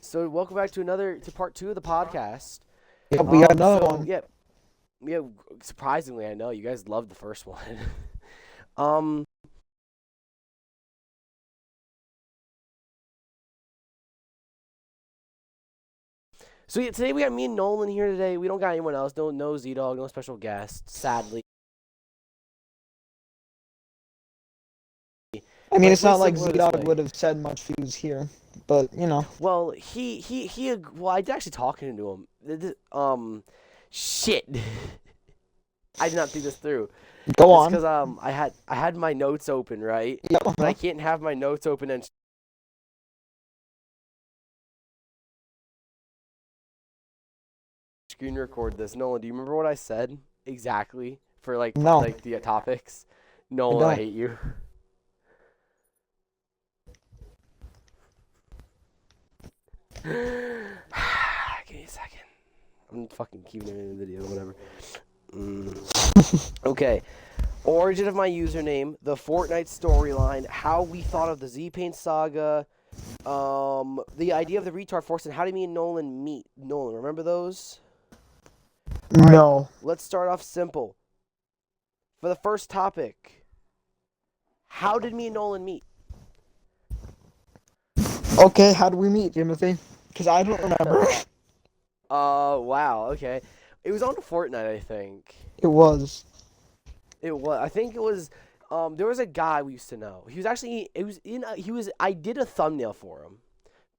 So welcome back to part 2 of the podcast. Yeah, we got another one. Yeah. Surprisingly, I know you guys loved the first one. um. So yeah, today we got me and Nolan here today. We don't got anyone else. No Z-Dog, no special guest. Sadly. I mean, But it's not like listen, Z-Dog would have said much if he was here, but you know. Well, well, I did actually talking to him. Shit. I did not think this through. Go on. It's because I had my notes open, right? Yep. But I can't have my notes open and screen record this. Nolan, do you remember what I said exactly for No. like the topics? Nolan, I hate you. Give me a second. I'm fucking keeping it in the video, whatever. Okay. Origin of my username, the Fortnite storyline, how we thought of the Z-Paint saga, the idea of the retard force, and how did me and Nolan meet. Nolan, remember those? No. Right, let's start off simple. For the first topic, how did me and Nolan meet? Okay, how did we meet, Timothy? Because I don't remember. Wow, okay. It was on Fortnite, I think. It was. I think it was, there was a guy we used to know. He was I did a thumbnail for him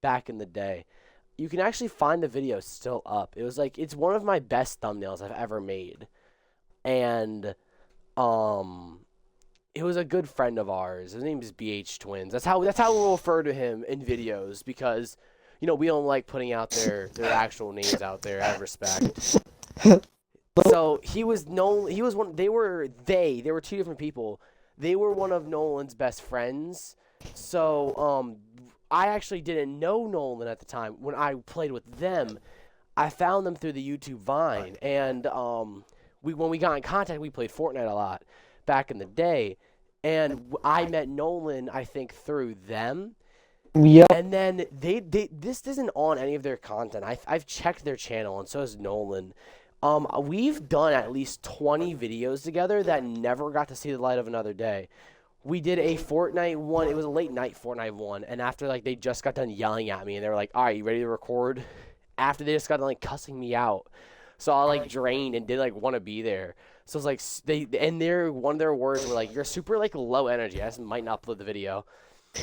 back in the day. You can actually find the video still up. It's one of my best thumbnails I've ever made. And, it was a good friend of ours. His name is BH Twins. That's how we'll refer to him in videos because, you know, we don't like putting out their actual names out there out of respect. So they were two different people. They were one of Nolan's best friends. So I actually didn't know Nolan at the time. When I played with them, I found them through the YouTube Vine, and when we got in contact, we played Fortnite a lot back in the day, and I met Nolan, I think, through them. Yeah. And then this isn't on any of their content. I've checked their channel, and so has Nolan. We've done at least 20 videos together that never got to see the light of another day. We did a Fortnite one. It was a late night Fortnite one, and after they just got done yelling at me, and they were like, "All right, you ready to record?" After they just got done cussing me out, so I drained and didn't want to be there. So it's one of their words were like, "You're super low energy." I just might not upload the video.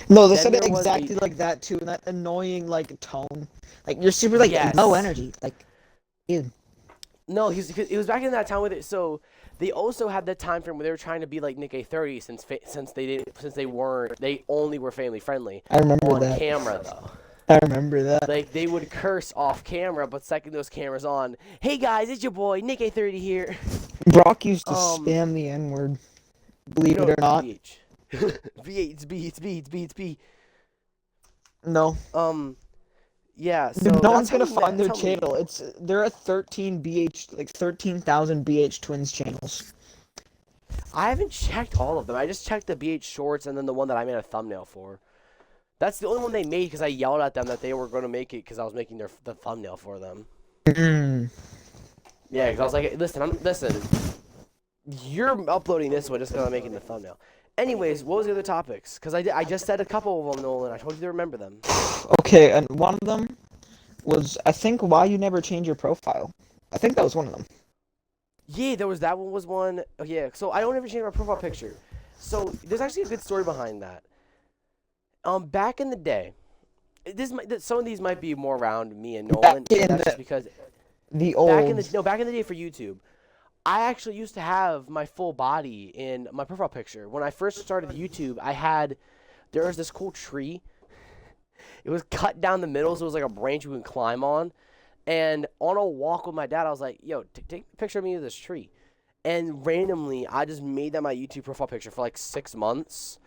No, they said it exactly like that too, in that annoying tone. You're super yes. low energy, dude. No, it was back in that time with it. So they also had that time frame where they were trying to be like Nick A30 since they only were family friendly. I remember that. On camera though. I remember that. They would curse off camera, but second those cameras on, "Hey guys, it's your boy Nick A30 here." Brock used to spam the N-word. Believe it or not. It's B. No. Yeah, so no one's gonna find their channel. There are 13,000 BH Twins channels. I haven't checked all of them. I just checked the BH Shorts and then the one that I made a thumbnail for. That's the only one they made because I yelled at them that they were going to make it because I was making the thumbnail for them. Yeah, because I was like, listen, you're uploading this one just because I'm making the thumbnail. Anyways, what was the other topics? Because I just said a couple of them, Nolan. I told you to remember them. Okay, and one of them was, I think, why you never change your profile. I think that was one of them. Yeah, that one was one. Oh, yeah, so I don't ever change my profile picture. So there's actually a good story behind that. Back in the day, some of these might be more around me and Nolan. Just because back in the day for YouTube. I actually used to have my full body in my profile picture. When I first started YouTube, there was this cool tree. It was cut down the middle, so it was like a branch you can climb on. And on a walk with my dad, I was like, "Yo, take a picture of me with this tree." And randomly, I just made that my YouTube profile picture for 6 months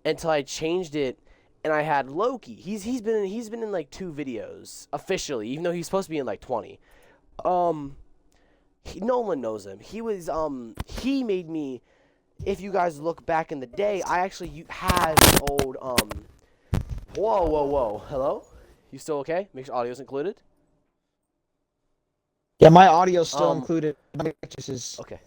until I changed it, and I had Loki. He's been in 2 videos officially, even though he's supposed to be in 20. Nolan knows him. He made me, if you guys look back in the day, I actually had an old, whoa, hello? You still okay? Make sure audio's included. Yeah, my audio's still Um, included. My just is okay.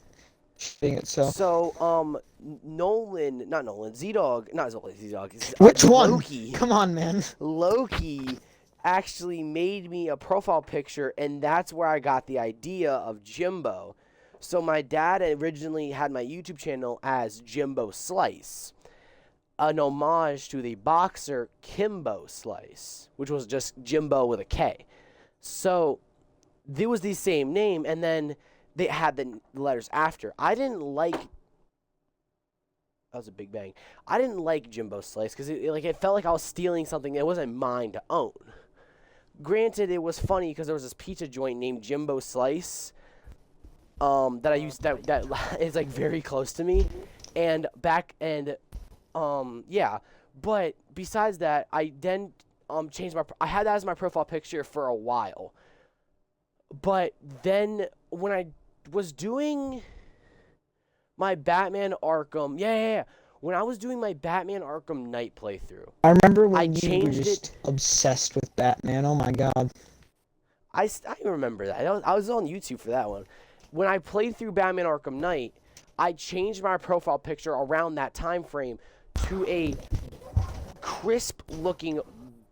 shitting itself. So, not Nolan, Z-Dog, not Z-Dog, Which one? Loki. Come on, man. Loki actually made me a profile picture, and that's where I got the idea of Jimbo. So my dad originally had my YouTube channel as Jimbo Slice, an homage to the boxer Kimbo Slice, which was just Jimbo with a K. So there was the same name, and then they had the letters after. I didn't like. That was a big bang. I didn't like Jimbo Slice because it felt like I was stealing something that wasn't mine to own. Granted, it was funny because there was this pizza joint named Jimbo Slice that I used that is like very close to me, yeah. But besides that, I then changed I had that as my profile picture for a while. But then when I was doing my Batman Arkham, yeah. When I was doing my Batman Arkham Knight playthrough, I remember when I you were changed just it. obsessed with Batman. Oh my god. I remember that. I was on YouTube for that one. When I played through Batman Arkham Knight, I changed my profile picture around that time frame to a crisp-looking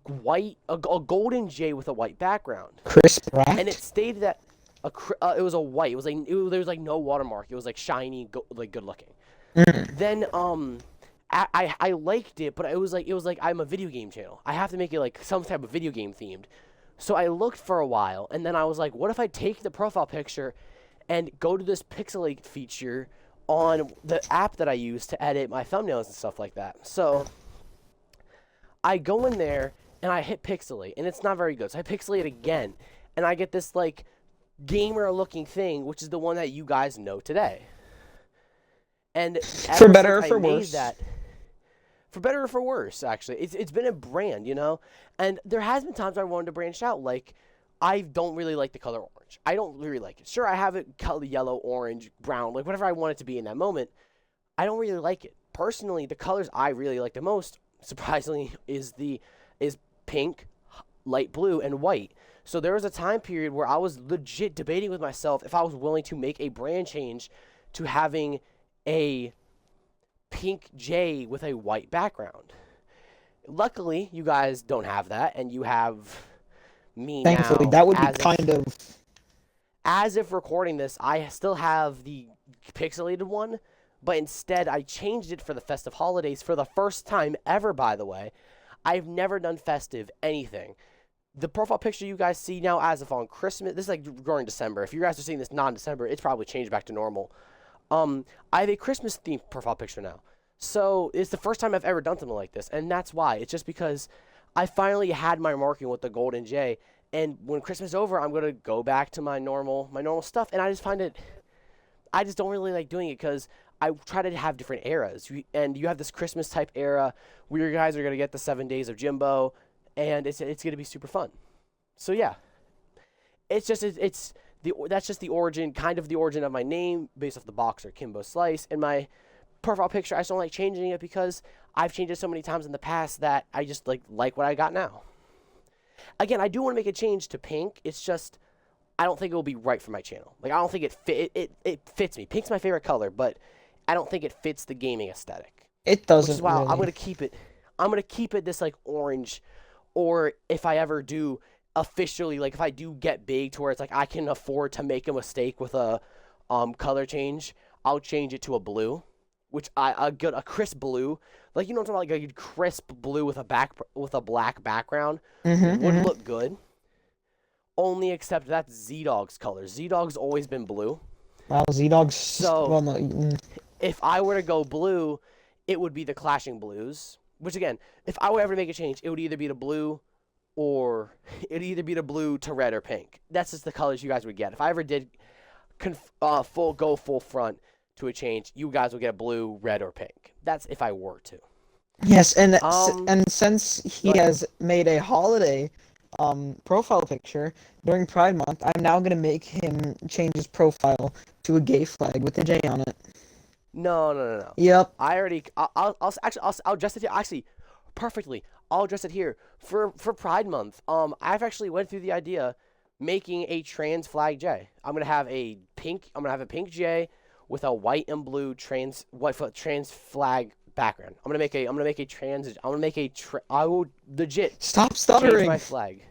white, a golden J with a white background. Crisp rat? And it stated that it was a white. It was like there was like no watermark. It was like shiny, like good looking. Then I liked it, but it was like I'm a video game channel. I have to make it like some type of video game themed. So I looked for a while, and then I was like, what if I take the profile picture and go to this pixelate feature on the app that I use to edit my thumbnails and stuff like that. So I go in there and I hit pixelate, and it's not very good. So I pixelate again, and I get this like gamer looking thing, which is the one that you guys know today. And for better or for worse. For better or for worse, actually. It's been a brand, you know? And there has been times I wanted to branch out. Like, I don't really like the color orange. I don't really like it. Sure, I have it color yellow, orange, brown, like whatever I want it to be in that moment. I don't really like it. Personally, the colors I really like the most, surprisingly, is pink, light blue, and white. So there was a time period where I was legit debating with myself if I was willing to make a brand change to having a pink J with a white background. Luckily, you guys don't have that, and you have me now. Thankfully, that would be kind of... As if recording this, I still have the pixelated one, but instead I changed it for the festive holidays for the first time ever, by the way. I've never done festive anything. The profile picture you guys see now as of on Christmas, this is like during December. If you guys are seeing this non-December, it's probably changed back to normal. I have a Christmas-themed profile picture now. So it's the first time I've ever done something like this, and that's why. It's just because I finally had my marking with the golden J, and when Christmas is over, I'm gonna go back to my normal stuff, and I just don't really like doing it because I try to have different eras, and you have this Christmas type era where you guys are gonna get the 7 days of Jimbo, and it's gonna be super fun. So yeah, that's just the origin, kind of the origin of my name based off the boxer Kimbo Slice, and my profile picture. I just don't like changing it because I've changed it so many times in the past that I just like what I got now. Again, I do want to make a change to pink. It's just I don't think it will be right for my channel. Like I don't think it fits me. Pink's my favorite color, but I don't think it fits the gaming aesthetic. It doesn't. Which is why really. I'm gonna keep it this like orange, or if I ever do officially, like if I do get big to where it's like I can afford to make a mistake with a color change, I'll change it to a blue. Which a crisp blue, like you know what I'm talking about, like a crisp blue with a black background would look good. Only except that's Z-Dog's color. Z-Dog's always been blue. Well, Z-Dog's... So, well, no, if I were to go blue, it would be the Clashing Blues. Which again, if I were ever to make a change, it would either be the blue or it'd either be the blue to red or pink. That's just the colors you guys would get. If I ever did go full front to a change, you guys will get blue, red, or pink. That's if I were to. Yes, and since he has made a holiday profile picture during Pride Month, I'm now gonna make him change his profile to a gay flag with a J on it. No. Yep. I'll adjust it to actually perfectly. I'll address it here for Pride Month. I've actually went through the idea making a trans flag J. I'm gonna have a pink J with a white and blue trans flag background. I will legit Stop change stuttering. my flag.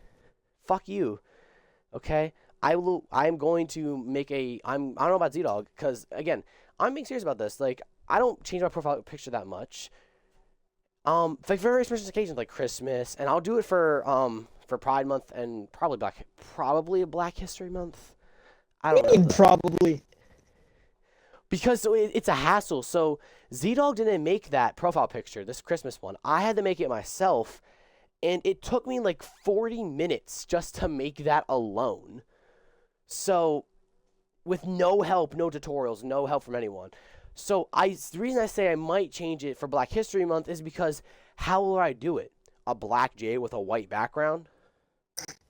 Fuck you. Okay? I'm going to make I don't know about Z-Dog, because again, I'm being serious about this. Like, I don't change my profile picture that much. Like very special occasions like Christmas, and I'll do it for Pride Month and probably Black History Month. I don't know. Probably. Because it's a hassle. So Z-Dog didn't make that profile picture, this Christmas one. I had to make it myself, and it took me like 40 minutes just to make that alone. So, with no help, no tutorials, no help from anyone. So, the reason I say I might change it for Black History Month is because how will I do it? A black J with a white background?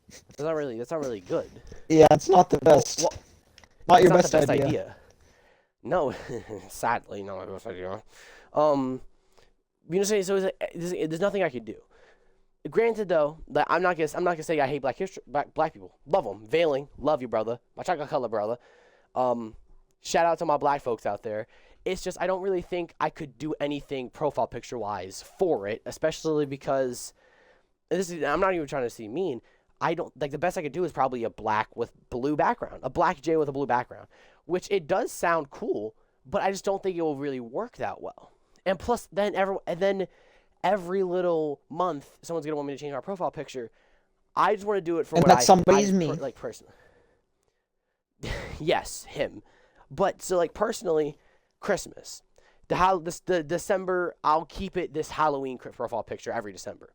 That's not really good. Yeah, it's not the best. Well, not your it's best, not the best idea. idea. No, sadly, not my best idea. You know, so there's nothing I could do. Granted, though, that I'm not gonna say I hate black people. Love them, Veiling, love you, brother. My chocolate color brother. Shout out to my black folks out there. It's just I don't really think I could do anything profile picture wise for it, especially because I'm not even trying to seem mean. I don't like the best I could do is probably a black with blue background, a black J with a blue background, which it does sound cool, but I just don't think it will really work that well. And plus, then every little month, someone's gonna want me to change my profile picture. I just want to do it for and what that somebody's me. Like personally. Yes, him. But so like personally, Christmas, the December, I'll keep it this Halloween profile picture every December,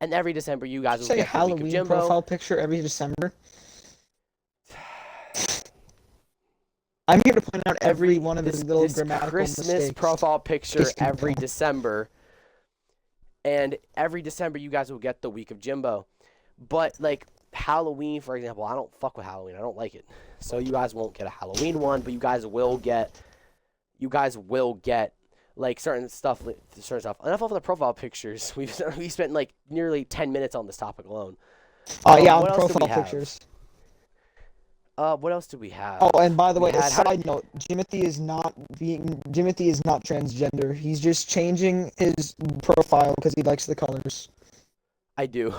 and every December you guys will say get Halloween the week of Jimbo. Profile picture every December. I'm here to point out every one of his little grammatical Christmas mistakes. profile picture every December, and every December you guys will get the week of Jimbo. But like Halloween, for example, I don't fuck with Halloween. I don't like it. So you guys won't get a Halloween one, but you guys will get like certain stuff. Enough of the profile pictures. We spent like nearly 10 minutes on this topic alone. Yeah, on profile pictures. What else do we have? Oh, and by the way, a side note, Jimothy is not transgender. He's just changing his profile because he likes the colors. I do.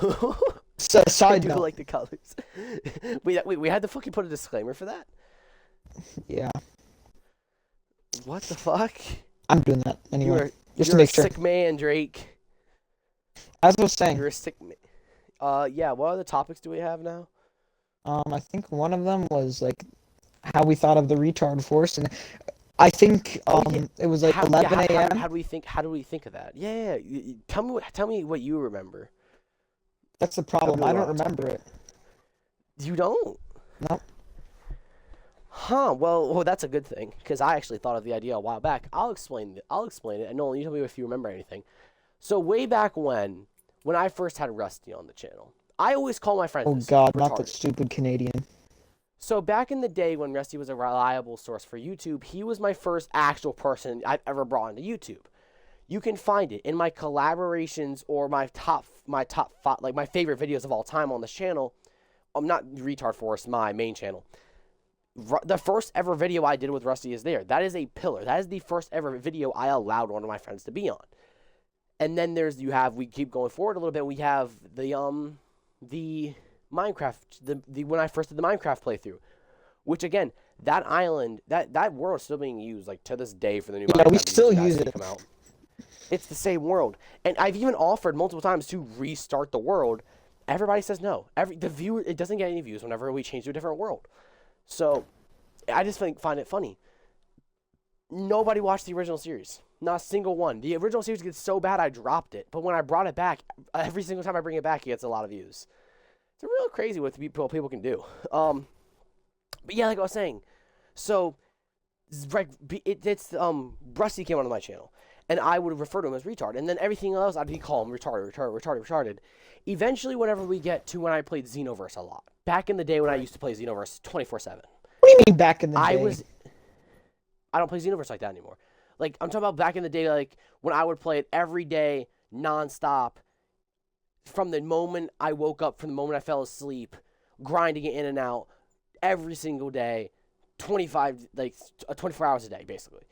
So, side I note. do like the colors. we had to fucking put a disclaimer for that? Yeah. What the fuck? I'm doing that anyway. Just to you're make sure. You're a sick man, Drake. As I was saying. You're a sick man. Yeah, what other topics do we have now? I think one of them was like how we thought of the retard force, and I think it was like 11 a.m. How do we think of that? Yeah. Tell me what you remember. That's the problem. I don't remember it. You don't? No. Huh. Well, that's a good thing because I actually thought of the idea a while back. I'll explain it. And Nolan, you tell me if you remember anything. So way back when I first had Rusty on the channel, I always call my friends. Oh God, not that stupid Canadian. So back in the day when Rusty was a reliable source for YouTube, he was my first actual person I've ever brought into YouTube. You can find it in my collaborations or my top five, like my favorite videos of all time on this channel. I'm not Retard Force, my main channel. The first ever video I did with Rusty is there. That is a pillar. That is the first ever video I allowed one of my friends to be on. And then we keep going forward a little bit. We have the Minecraft, when I first did the Minecraft playthrough, which again, that island, that world is still being used like to this day for the new Minecraft. Yeah, we still use it. Come out. It's the same world, and I've even offered multiple times to restart the world. Everybody says no. It doesn't get any views whenever we change to a different world. So, I just find it funny. Nobody watched the original series. Not a single one. The original series gets so bad I dropped it. But when I brought it back, every single time I bring it back, it gets a lot of views. It's real crazy what people can do. But yeah, like I was saying, so Rusty came onto my channel, and I would refer to him as retard, and then everything else I'd call him retarded. Eventually, whenever we get to when I played Xenoverse a lot, back in the day when I used to play Xenoverse 24/7. What do you mean back in the day? I don't play Xenoverse like that anymore. Like I'm talking about back in the day, like when I would play it every day, nonstop from the moment I woke up, from the moment I fell asleep, grinding it in and out every single day, 24 hours a day, basically.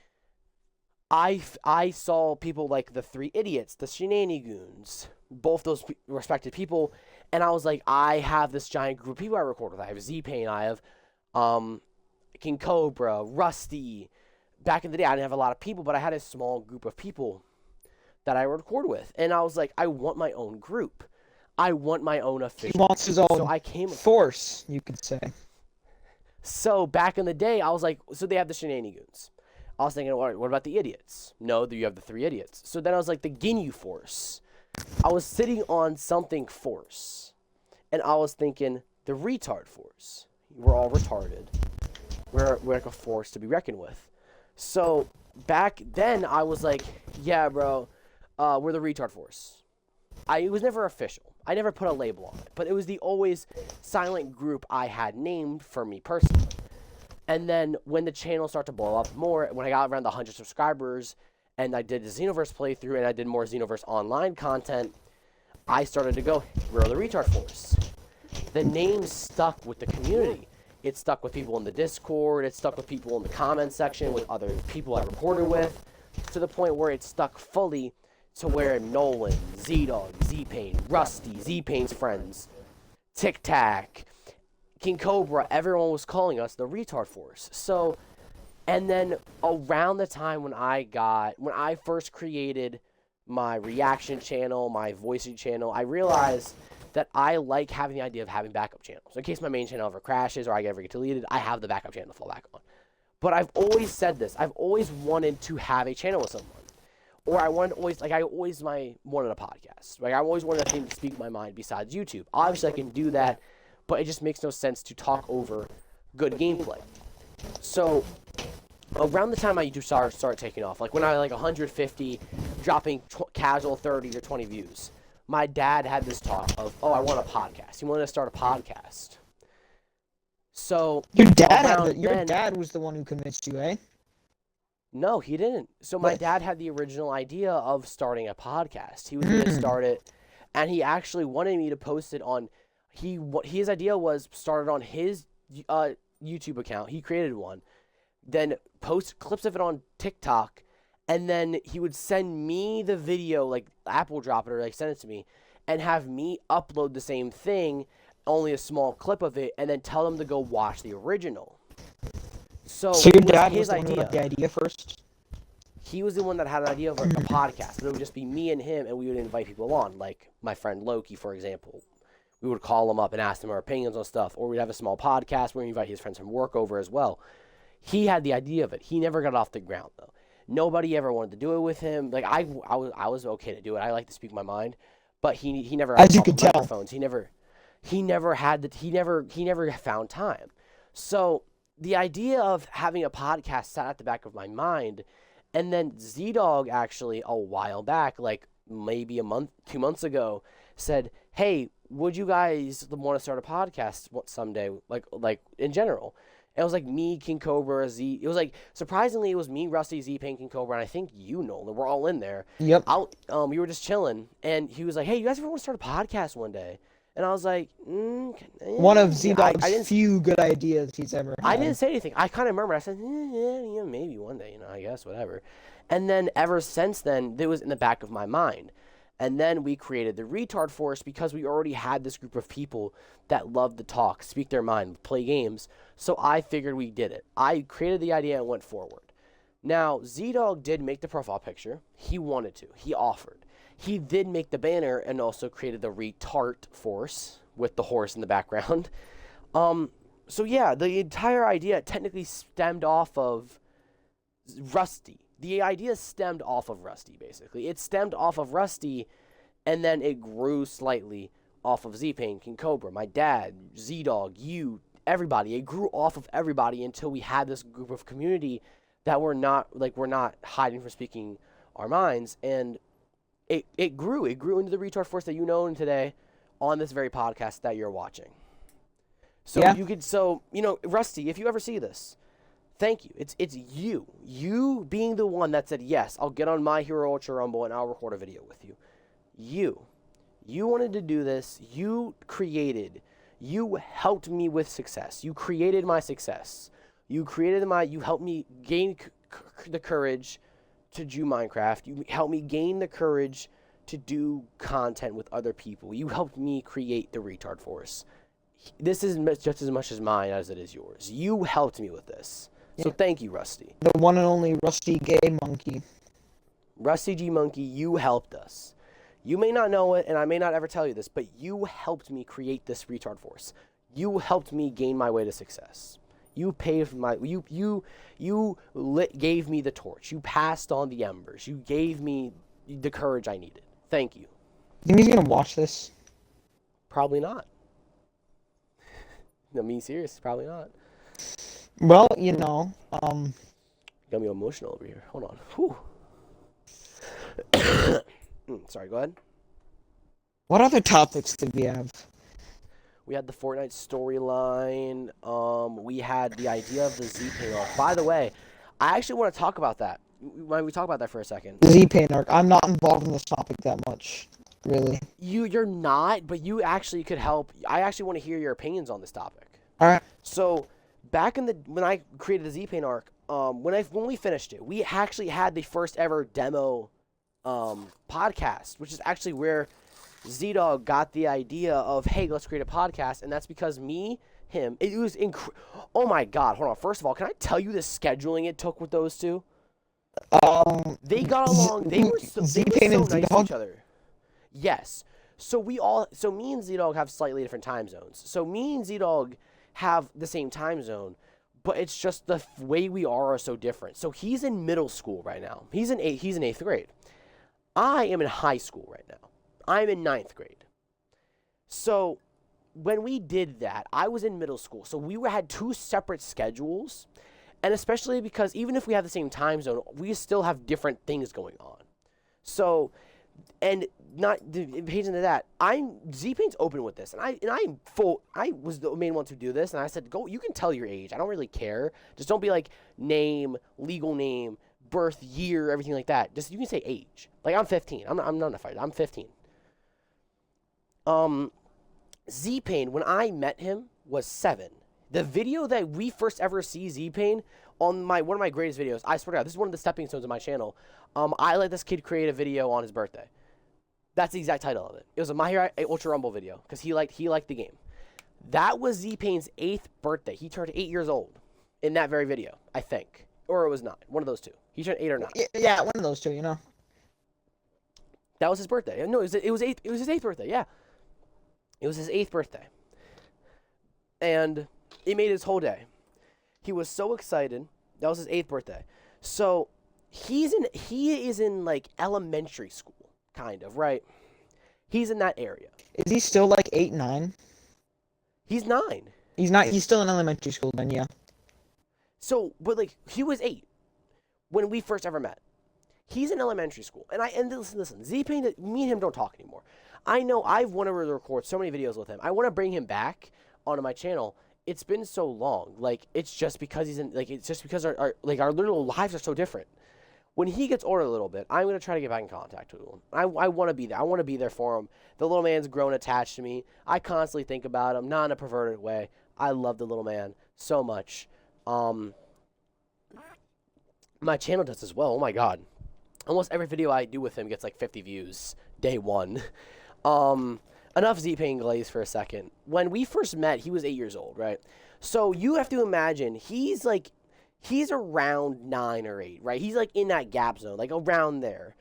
I saw people like the Three Idiots, the Shenanigans, both those respected people, and I was like, I have this giant group of people I record with. I have Z-Pain, I have King Cobra, Rusty. Back in the day, I didn't have a lot of people, but I had a small group of people that I record with, and I was like, I want my own group. I want my own official. He wants his own force, you could say. So back in the day, I was like, so they have the Shenanigans. I was thinking, what about the Idiots? No, you have the Three Idiots. So then I was like, the Ginyu Force. I was sitting on something force, and I was thinking, the retard force. We're all retarded. We're like a force to be reckoned with. So back then, I was like, yeah, bro, we're the retard force. It was never official. I never put a label on it, but it was the always silent group I had named for me personally. And then when the channel started to blow up more, when I got around the 100 subscribers, and I did the Xenoverse playthrough, and I did more Xenoverse online content, I started to go, we're the retard force. The name stuck with the community. It stuck with people in the Discord. It stuck with people in the comment section, with other people I recorded with, to the point where it stuck fully to where Nolan, Z-Dog, Z-Pain, Rusty, Z-Pain's friends, Tic Tac, King Cobra, everyone was calling us the retard force. So, and then around the time when I first created my reaction channel, my voicing channel, I realized that I like having the idea of having backup channels. In case my main channel ever crashes or I ever get deleted, I have the backup channel to fall back on. But I've always said this. I've always wanted to have a channel with someone. Or I wanted wanted a podcast. Like I always wanted a thing to speak my mind besides YouTube. Obviously I can do that, but it just makes no sense to talk over good gameplay. So around the time my YouTube started taking off, like when I was like 150, dropping casual 30 to 20 views, my dad had this talk of, I want a podcast. He wanted to start a podcast. So your dad was the one who convinced you, eh? No, he didn't. So my dad had the original idea of starting a podcast. He was going to start it, and he actually wanted me to post it on. His idea was started on his YouTube account. He created one, then post clips of it on TikTok, and then he would send me the video, like Apple drop it or like send it to me, and have me upload the same thing, only a small clip of it, and then tell them to go watch the original. So your dad was the one who had the idea first? He was the one that had an idea of a podcast. And it would just be me and him, and we would invite people on, like my friend Loki, for example. We would call him up and ask them our opinions on stuff, or we'd have a small podcast where we invite his friends from work over as well. He had the idea of it. He never got off the ground, though. Nobody ever wanted to do it with him. Like I was okay to do it. I like to speak my mind, but he never. As you could tell, microphones. He never found time. So the idea of having a podcast sat at the back of my mind, and then Z-Dog actually a while back, like maybe 2 months ago, said, "Hey, would you guys want to start a podcast someday, like in general?" And it was like me, King Cobra, it was like, surprisingly, it was me, Rusty, Z-Pain, King Cobra, and I think you, Nolan. We're all in there. Yep. We were just chilling, and he was like, "Hey, you guys ever want to start a podcast one day?" And I was like, one of Z-Dog's few good ideas he's ever had. I didn't say anything. I kind of remember. I said, yeah, maybe one day, I guess, whatever. And then ever since then, it was in the back of my mind. And then we created the Retard Force because we already had this group of people that loved to talk, speak their mind, play games. So I figured we did it. I created the idea and went forward. Now, Z-Dog did make the profile picture. He wanted to. He offered. He did make the banner and also created the Retard Force with the horse in the background. So yeah, the entire idea technically stemmed off of Rusty. The idea stemmed off of Rusty, basically. It stemmed off of Rusty, and then it grew slightly off of Z-Pain, King Cobra, my dad, Z-Dog, you, everybody. It grew off of everybody until we had this group of community that we're not hiding from speaking our minds, and it grew. It grew into the Retard Force that you know today on this very podcast that you're watching. So yeah. Rusty, if you ever see this, thank you. It's you being the one that said, yes, I'll get on My Hero Ultra Rumble and I'll record a video with you. You wanted to do this. You helped me with success. You created my success. You helped me gain the courage to do Minecraft. You helped me gain the courage to do content with other people. You helped me create the retard force. This is just as much as mine as it is yours. You helped me with this. So thank you, Rusty. The one and only Rusty Gay Monkey. Rusty G Monkey, you helped us. You may not know it, and I may not ever tell you this, but you helped me create this retard force. You helped me gain my way to success. You paved my gave me the torch. You passed on the embers. You gave me the courage I needed. Thank you. You think he's gonna watch this? Probably not. I mean, serious, probably not. Well, Got me emotional over here. Hold on. Whew. Sorry, go ahead. What other topics did we have? We had the Fortnite storyline. We had the idea of the Z-Paint arc. By the way, I actually want to talk about that. Why don't we talk about that for a second? Z-Paint arc. I'm not involved in this topic that much, really. You're not, but you actually could help. I actually want to hear your opinions on this topic. All right. So, back when I created the Z-Paint arc, when we finished it, we actually had the first ever demo podcast, which is actually where Z-Dog got the idea of, hey, let's create a podcast, and that's because it was oh my god, hold on. First of all, can I tell you the scheduling it took with those two? They got along. They were so nice to each other. Yes. So me and Z-Dog have slightly different time zones. So me and Z-Dog have the same time zone, but it's just the way we are so different. So he's in middle school right now. He's in 8th grade. I am in high school right now. I'm in 9th grade. So when we did that, I was in middle school. So we had two separate schedules. And especially because even if we have the same time zone, we still have different things going on. So, and not page into that, Z-Paint's open with this, and I was the main one to do this, and I said, go, you can tell your age. I don't really care. Just don't be like name, legal name, birth year, everything like that. Just you can say age. Like I'm 15. I'm not a fighter. I'm 15. Z-Pain, when I met him, was 7. The video that we first ever see Z-Pain on one of my greatest videos, I swear to God, this is one of the stepping stones of my channel. I let this kid create a video on his birthday. That's the exact title of it. It was a My Hero Ultra Rumble video because he liked the game. That was Z-Pain's 8th birthday. He turned 8 years old in that very video, I think, or it was 9. One of those two. He turned 8 or 9. Yeah, one of those two. That was his birthday. No, it was his 8th birthday. Yeah, it was his 8th birthday, and it made his whole day. He was so excited. That was his 8th birthday. So he is in like elementary school, kind of, right? He's in that area. Is he still like 8, 9? He's 9. He's not. He's still in elementary school then, yeah. So, but like he was 8 when we first ever met. He's in elementary school, and listen. Z-Pain, me and him don't talk anymore. I know I've wanted to record so many videos with him. I want to bring him back onto my channel. It's been so long. Like it's just because it's just because our little lives are so different. When he gets older a little bit, I'm going to try to get back in contact with him. I want to be there. I want to be there for him. The little man's grown attached to me. I constantly think about him, not in a perverted way. I love the little man so much. My channel does as well. Oh, my God. Almost every video I do with him gets like 50 views day one. Enough Z-Pain Glaze for a second. When we first met, he was 8 years old, right? So you have to imagine he's around 9 or 8, right? He's like in that gap zone, like around there.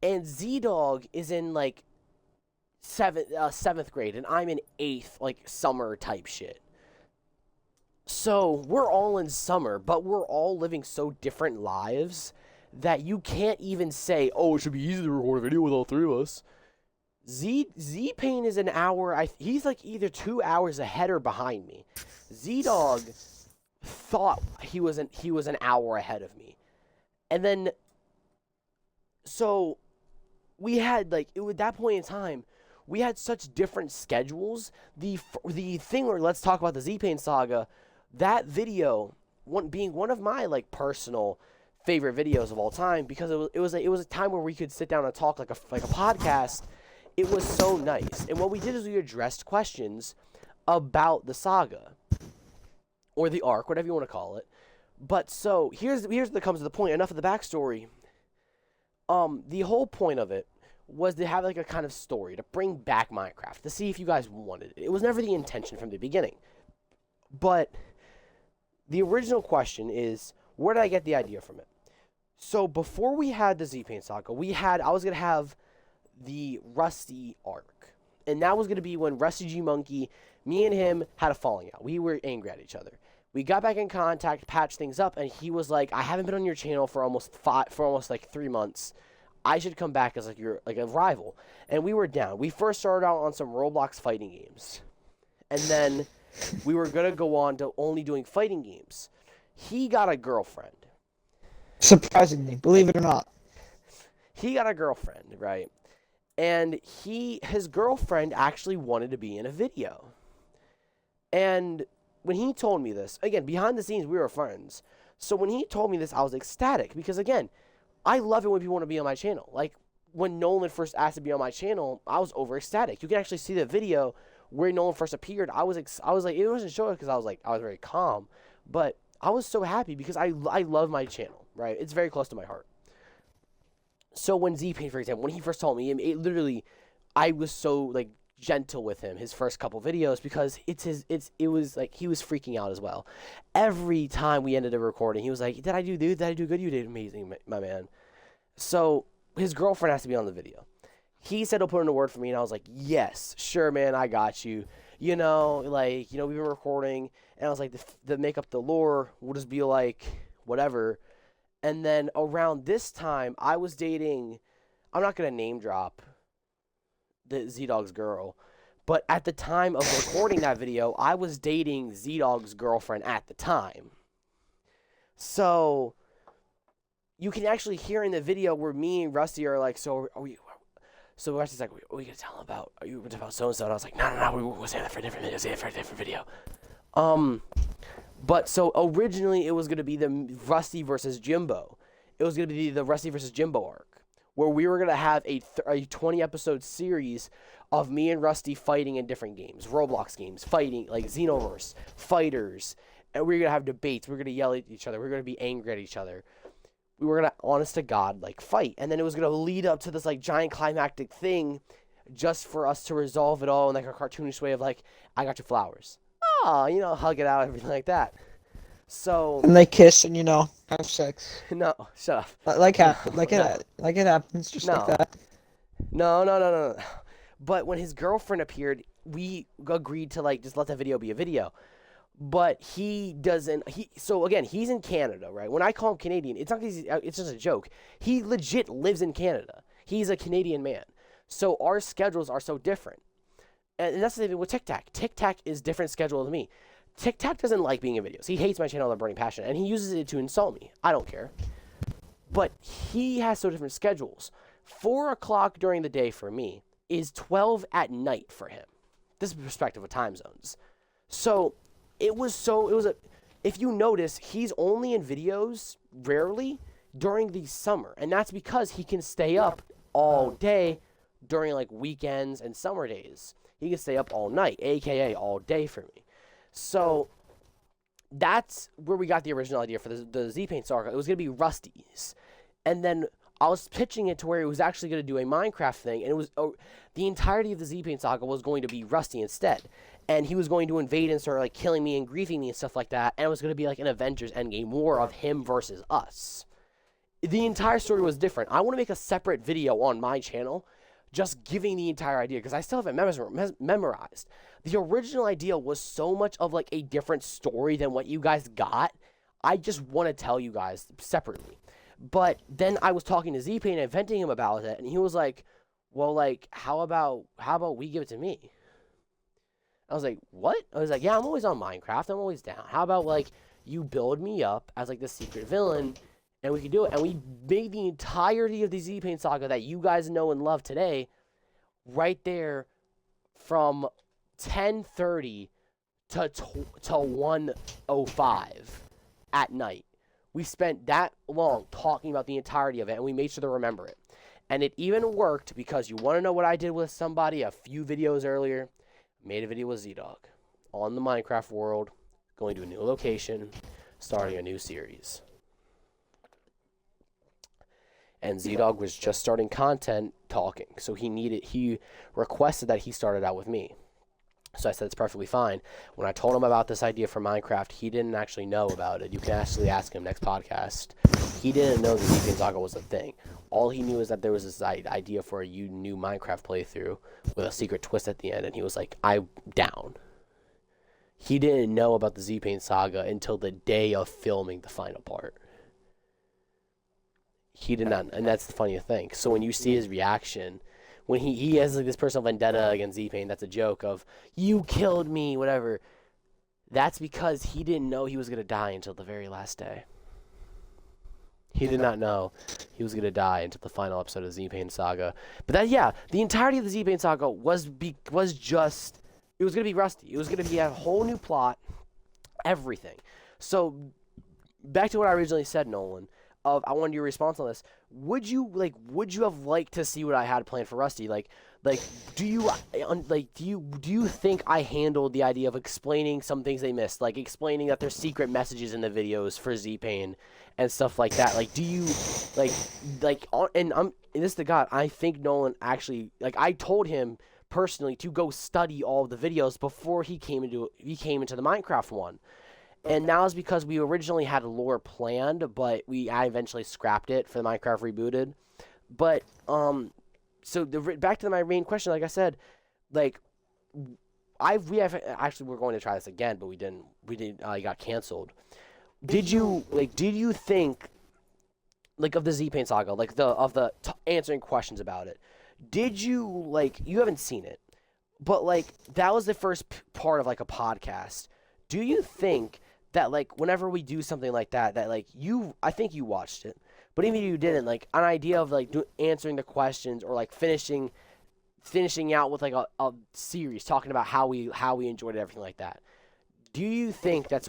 And Z-Dog is in like 7th grade, and I'm in 8th, like summer type shit. So we're all in summer, but we're all living so different lives that you can't even say, oh, it should be easy to record a video with all 3 of us. Z-Pain is an hour. He's like either 2 hours ahead or behind me. Z-Dog thought he was an hour ahead of me, and then so we had like at that point in time we had such different schedules. The thing where let's talk about the Z-Pain saga, that video being one of my like personal favorite videos of all time because it was a time where we could sit down and talk like a podcast. It was so nice. And what we did is we addressed questions about the saga or the arc, whatever you want to call it. But so here's what comes to the point. Enough of the backstory. The whole point of it was to have like a kind of story to bring back Minecraft to see if you guys wanted it. It was never the intention from the beginning. But the original question is, where did I get the idea from it? So before we had the Z-Paint Saga, I was gonna have the Rusty arc, and that was gonna be when Rusty G Monkey, me and him had a falling out. We were angry at each other. We got back in contact, patched things up, and he was like, "I haven't been on your channel for almost like 3 months. I should come back as like a rival." And we were down. We first started out on some Roblox fighting games, and then we were gonna go on to only doing fighting games. He got a girlfriend. Surprisingly, believe it or not. He got a girlfriend, right? And his girlfriend actually wanted to be in a video. And when he told me this, again, behind the scenes, we were friends. So when he told me this, I was ecstatic because, again, I love it when people want to be on my channel. Like, when Nolan first asked to be on my channel, I was over ecstatic. You can actually see the video where Nolan first appeared. I was like, it wasn't showing because I was very calm, but I was so happy because I love my channel, right? It's very close to my heart. So when Z-Paint, for example, when he first told me, it literally, I was so like gentle with him his first couple videos because it was like he was freaking out as well. Every time we ended a recording, he was like, "Did I do good? Did I do good? You did amazing, my man." So his girlfriend has to be on the video. He said he'll put in a word for me, and I was like, "Yes, sure, man, I got you." We've been recording, and I was like, the make up the lore will just be like whatever. And then around this time, I was dating, I'm not going to name drop the Z-Dog's girl, but at the time of recording that video, I was dating Z-Dog's girlfriend at the time. So you can actually hear in the video where me and Rusty are like, so Rusty's like, are we going to tell him about, are you going to tell so-and-so? And I was like, no, we'll save that for a different video, But so originally it was going to be the Rusty versus Jimbo. It was going to be the Rusty versus Jimbo arc, where we were going to have a 20-episode series of me and Rusty fighting in different games, Roblox games, fighting, like Xenoverse, fighters, and we were going to have debates. We were going to yell at each other. We were going to be angry at each other. We were going to, honest to God, like, fight. And then it was going to lead up to this, like, giant climactic thing just for us to resolve it all in, like, a cartoonish way of, like, I got your flowers. Oh, hug it out, everything like that. So. And they kiss and, have sex. No, shut up. Like it happens, just like that. No. But when his girlfriend appeared, we agreed to, like, just let the video be a video. But he doesn't. So again, he's in Canada, right? When I call him Canadian, it's not because it's just a joke. He legit lives in Canada. He's a Canadian man. So our schedules are so different. And that's the thing with Tic Tac. Tic Tac is different schedule than me. Tic Tac doesn't like being in videos. He hates my channel with a burning passion, and he uses it to insult me. I don't care. But he has so different schedules. 4 o'clock during the day for me is 12 at night for him. This is the perspective of time zones. So if you notice, he's only in videos rarely during the summer, and that's because he can stay up all day during like weekends and summer days. He can stay up all night, aka all day for me. So that's where we got the original idea for the Z-Paint Saga. It was going to be Rusty's. And then I was pitching it to where it was actually going to do a Minecraft thing. And it was the entirety of the Z-Paint Saga was going to be Rusty instead. And he was going to invade and start like killing me and griefing me and stuff like that. And it was going to be like an Avengers Endgame war of him versus us. The entire story was different. I want to make a separate video on my channel just giving the entire idea because I still haven't memorized. The original idea was so much of like a different story than what you guys got. I just want to tell you guys separately. But then I was talking to Z-Paint and venting him about it, and he was like, well, like, how about we give it to me? I was like, what? I was like, yeah, I'm always on Minecraft. I'm always down. How about, like, you build me up as, like, the secret villain, and we can do it. And we made the entirety of the Z-Paint Saga that you guys know and love today right there from 10:30 to 1:05 at night. We spent that long talking about the entirety of it, and we made sure to remember it. And it even worked because you want to know what I did with somebody a few videos earlier? Made a video with Z-Dog on the Minecraft world, going to a new location, starting a new series. And Z-Dog was just starting content talking, so he requested that he started out with me. So I said it's perfectly fine. When I told him about this idea for Minecraft, he didn't actually know about it. You can actually ask him next podcast. He didn't know the Z-Pain Saga was a thing. All he knew is that there was this idea for a new Minecraft playthrough with a secret twist at the end, and he was like, I'm down. He didn't know about the Z-Pain Saga until the day of filming the final part. He did not, and that's the funniest thing. So when you see his reaction, when he has like this personal vendetta against Z-Pain, that's a joke of, you killed me, whatever. That's because he didn't know he was going to die until the very last day. He did not know he was going to die until the final episode of Z-Pain Saga. But that, yeah, the entirety of the Z-Pain Saga was just, it was going to be Rusty. It was going to be a whole new plot, everything. So, back to what I originally said, Nolan. I wanted your response on this. Would you have liked to see what I had planned for Rusty? Do you think I handled the idea of explaining some things they missed, like explaining that there's secret messages in the videos for Z-Pain and stuff like that? Like, do you and this is the God, I think Nolan actually, like, I told him personally to go study all of the videos before he came into the Minecraft one. And now it's because we originally had a lore planned, but I eventually scrapped it for the Minecraft Rebooted. But, so back to my main question, like I said, like, we're going to try this again, but we didn't, it got canceled. Did you think, like, of the Z-Pain Saga, like, answering questions about it, did you, like, you haven't seen it, but, like, that was the first part of, like, a podcast. Do you think that, like, whenever we do something like that, like, I think you watched it, but even if you didn't, like, an idea of, like, answering the questions or, like, finishing out with, like, a series talking about how we enjoyed it, everything like that. Do you think that's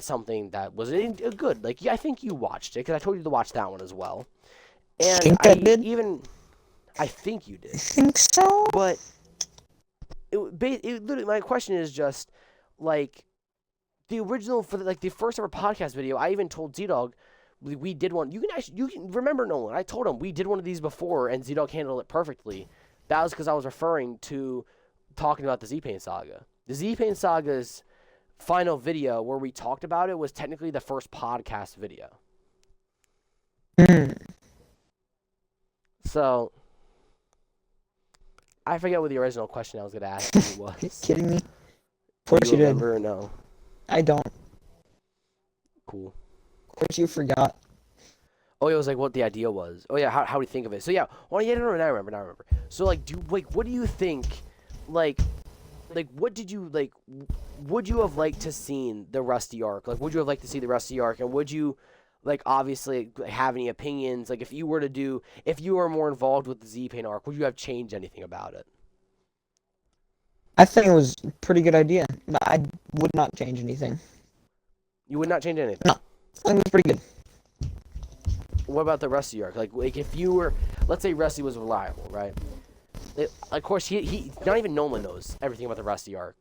something that was good? Like, yeah, I think you watched it, because I told you to watch that one as well. And I think you did. I think so. But literally, my question is just, like, the original for the first ever podcast video, I even told Z-Dog we did one. You can remember, Nolan. I told him we did one of these before, and Z-Dog handled it perfectly. That was because I was referring to talking about the Z-Pain Saga. The Z-Pain Saga's final video where we talked about it was technically the first podcast video. So, I forget what the original question I was going to ask you was. Are you kidding me? Of course you did. Remember or no? I don't. Cool. Of course you forgot. Oh, it was like what the idea was. Oh yeah, how do you think of it? So yeah, well yeah, no, now I remember. So like, what do you think? Like, what did you like? Would you have liked to seen the Rusty arc? Like, would you have liked to see the Rusty arc? And would you, like, obviously have any opinions? Like, if you were more involved with the Z-Pain arc, would you have changed anything about it? I think it was a pretty good idea, but I would not change anything. You would not change anything? No. I think it was pretty good. What about the Rusty arc? Like if you were, let's say Rusty was reliable, right? Of course, he not even Nolan knows everything about the Rusty arc.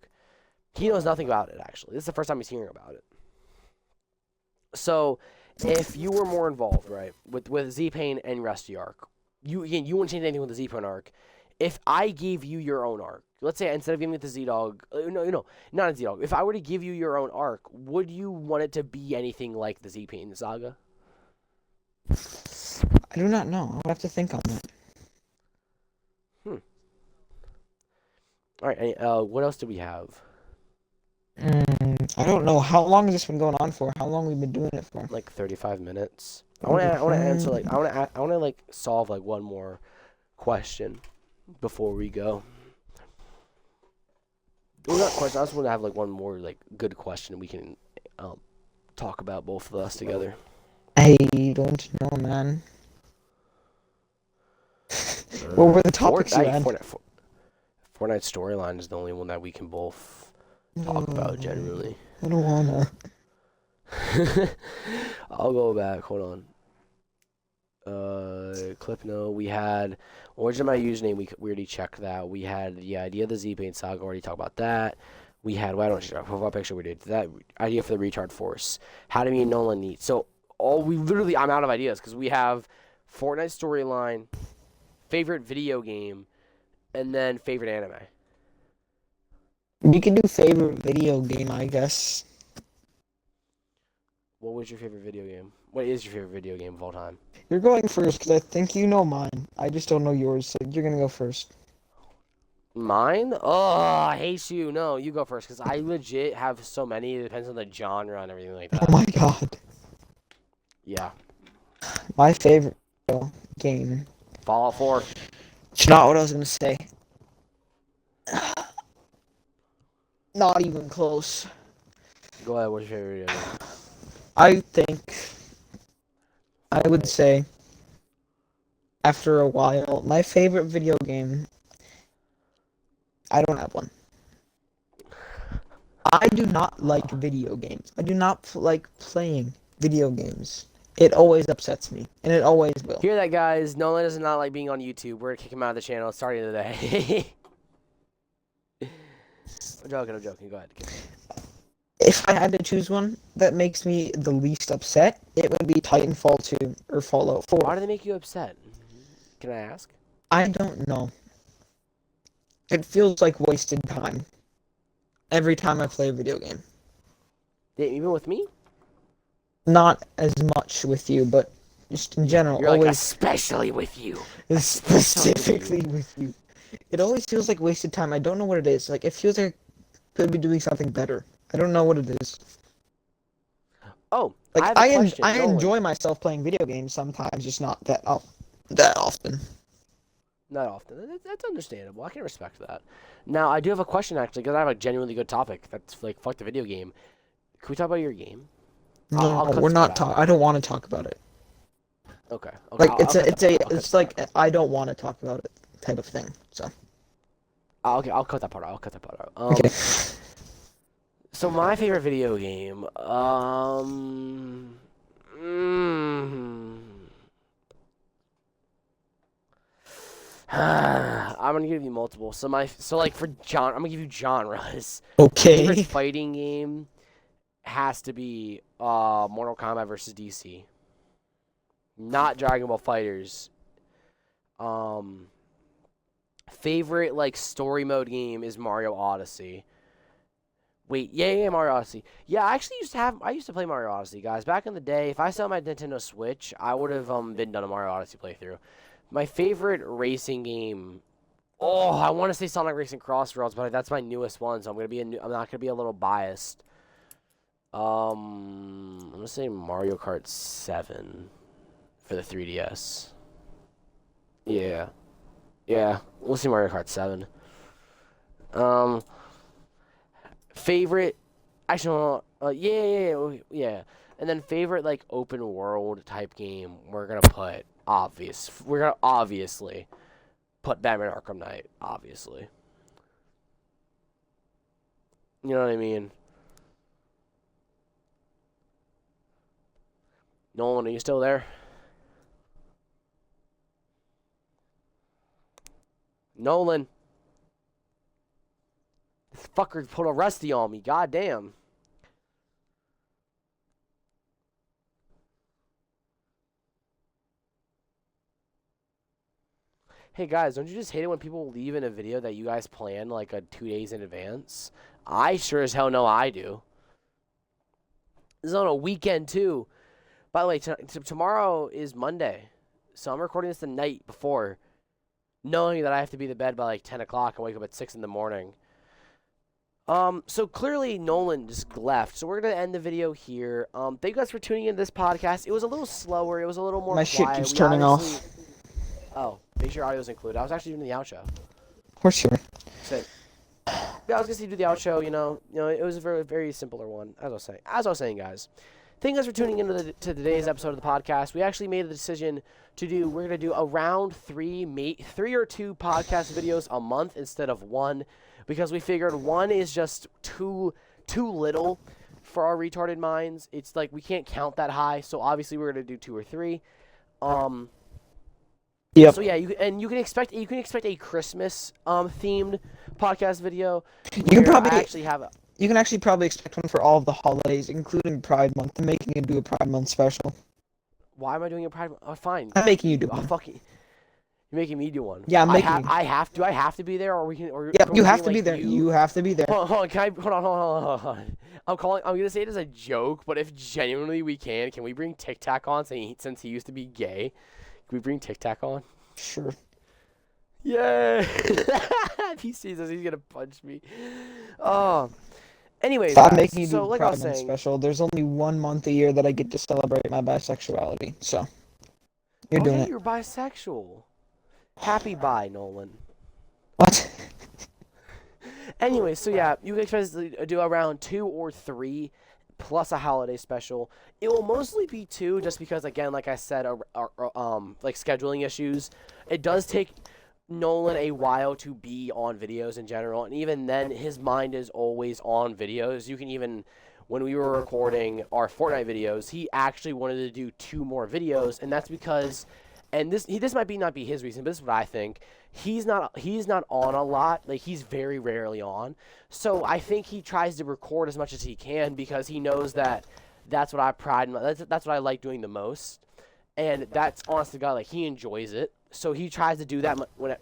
He knows nothing about it, actually. This is the first time he's hearing about it. So, if you were more involved, right, with Z-Pain and Rusty arc, you wouldn't change anything with the Z-Pain arc. If I gave you your own arc, let's say instead of giving it to Z-Dog, no, not a Z-Dog. If I were to give you your own arc, would you want it to be anything like the Z-Pain Saga? I do not know. I would have to think on that. All right. What else do we have? I don't know. How long has this been going on for? How long have we been doing it for? Like 35 minutes. I want to answer like I want to like solve like one more question before we go. Well, not question. I just want to have like one more like good question we can talk about both of us together. I don't know, man. What were the topics you had? Fortnite storyline is the only one that we can both talk about generally. I don't wanna. I'll go back. Hold on. Clip no. We had origin of my username. We already checked that. We had the idea of the Z-Paint saga. Already talked about that. We had why don't you profile picture? We did that idea for the retard force. How to me and Nolan neat. So I'm out of ideas because we have Fortnite storyline, favorite video game, and then favorite anime. You can do favorite video game, I guess. What was your favorite video game? What is your favorite video game of all time? You're going first because I think you know mine. I just don't know yours, so you're gonna go first. Mine? Oh, I hate you. No, you go first because I legit have so many. It depends on the genre and everything like that. Oh my god. Yeah. My favorite game. Fallout 4. It's not what I was gonna say. Not even close. Go ahead. What's your favorite video game? I think I would say after a while, my favorite video game. I don't have one. I do not like video games. I do not like playing video games. It always upsets me, and it always will. Hear that, guys? Nolan does not like being on YouTube. We're gonna kick him out of the channel starting today. I'm joking. Go ahead. If I had to choose one that makes me the least upset, it would be Titanfall 2 or Fallout 4. Why do they make you upset? Can I ask? I don't know. It feels like wasted time. Every time I play a video game. Yeah, even with me? Not as much with you, but just in general. You're always, like, especially with you. specifically with you. It always feels like wasted time. I don't know what it is. Like, it feels like I could be doing something better. I don't know what it is. Oh, like I enjoy myself playing video games sometimes, just not that often. Not often. That's understandable. I can respect that. Now, I do have a question, actually, because I have a genuinely good topic. That's, like, fuck the video game. Can we talk about your game? No, we're not I don't want to talk about it. Okay. Like, it's like, I don't want to talk about it type of thing, so. Okay, I'll cut that part out. Okay. So, my favorite video game, I'm gonna give you multiple. I'm gonna give you genres. Okay. Favorite fighting game has to be Mortal Kombat versus DC. Not Dragon Ball Fighters. Favorite like story mode game is Mario Odyssey. Wait, yeah, Mario Odyssey. Yeah, I actually used to play Mario Odyssey, guys. Back in the day, if I saw my Nintendo Switch, I would have been done a Mario Odyssey playthrough. My favorite racing game. Oh, I want to say Sonic Racing Crossroads, but that's my newest one, so I'm not gonna be a little biased. I'm gonna say Mario Kart 7 for the 3DS. Yeah, we'll see Mario Kart 7. Favorite, actually, yeah. And then favorite like open world type game, we're gonna obviously put Batman Arkham Knight, obviously. You know what I mean? Nolan, are you still there? Nolan. This fucker put a rusty on me, goddamn. Hey guys, don't you just hate it when people leave in a video that you guys plan like 2 days in advance? I sure as hell know I do. This is on a weekend too. By the way, tomorrow is Monday, so I'm recording this the night before, knowing that I have to be to bed by like 10 o'clock and wake up at 6 in the morning. So clearly Nolan just left, so we're going to end the video here. Thank you guys for tuning into this podcast. It was a little slower, it was a little more quiet. My shit keeps turning off. Oh, make sure audio's included. I was actually doing the outro. Of course you were. Sick. Yeah, I was going to do the outro, you know, it was a very, very simpler one, as I was saying, guys. Thank you guys for tuning into today's episode of the podcast. We actually made a decision we're going to do around 3 or 2 podcast videos a month instead of 1, because we figured 1 is just too little for our retarded minds. It's like we can't count that high, so obviously we're gonna do 2 or 3. Yep. So yeah, you can expect a Christmas themed podcast video. You can where probably I actually have a, You can actually probably expect one for all of the holidays, including Pride Month. I'm making you do a Pride Month special. Why am I doing a Pride? Oh, fine. I'm making you do Oh, one. fucking. You're making me do one. Yeah, I'm making you. I have to. I have to be there, or we can. Or Yep, can you we have do, to be like, there. You have to be there. Hold on. Can I? Hold on. I'm gonna say it as a joke, but if genuinely we can we bring Tic Tac on since he used to be gay? Can we bring Tic Tac on? Sure. Yay! If he sees us, he's gonna punch me. Oh. Anyways, I'm making you do so a like I was Pride Month saying, special. There's only 1 month a year that I get to celebrate my bisexuality, so you're doing it. You're bisexual. Happy bi, Nolan. What? Anyway, so yeah, you can expect us to do around 2 or 3 plus a holiday special. It will mostly be 2 just because, again, like I said, like scheduling issues. It does take Nolan a while to be on videos in general, and even then, his mind is always on videos. You can even, when we were recording our Fortnite videos, he actually wanted to do 2 more videos, and that's because, and this might not be his reason, but this is what I think. He's not on a lot. Like, he's very rarely on. So I think he tries to record as much as he can because he knows that that's what I pride in. That's what I like doing the most. And that's, honest to God, like, he enjoys it. So he tries to do that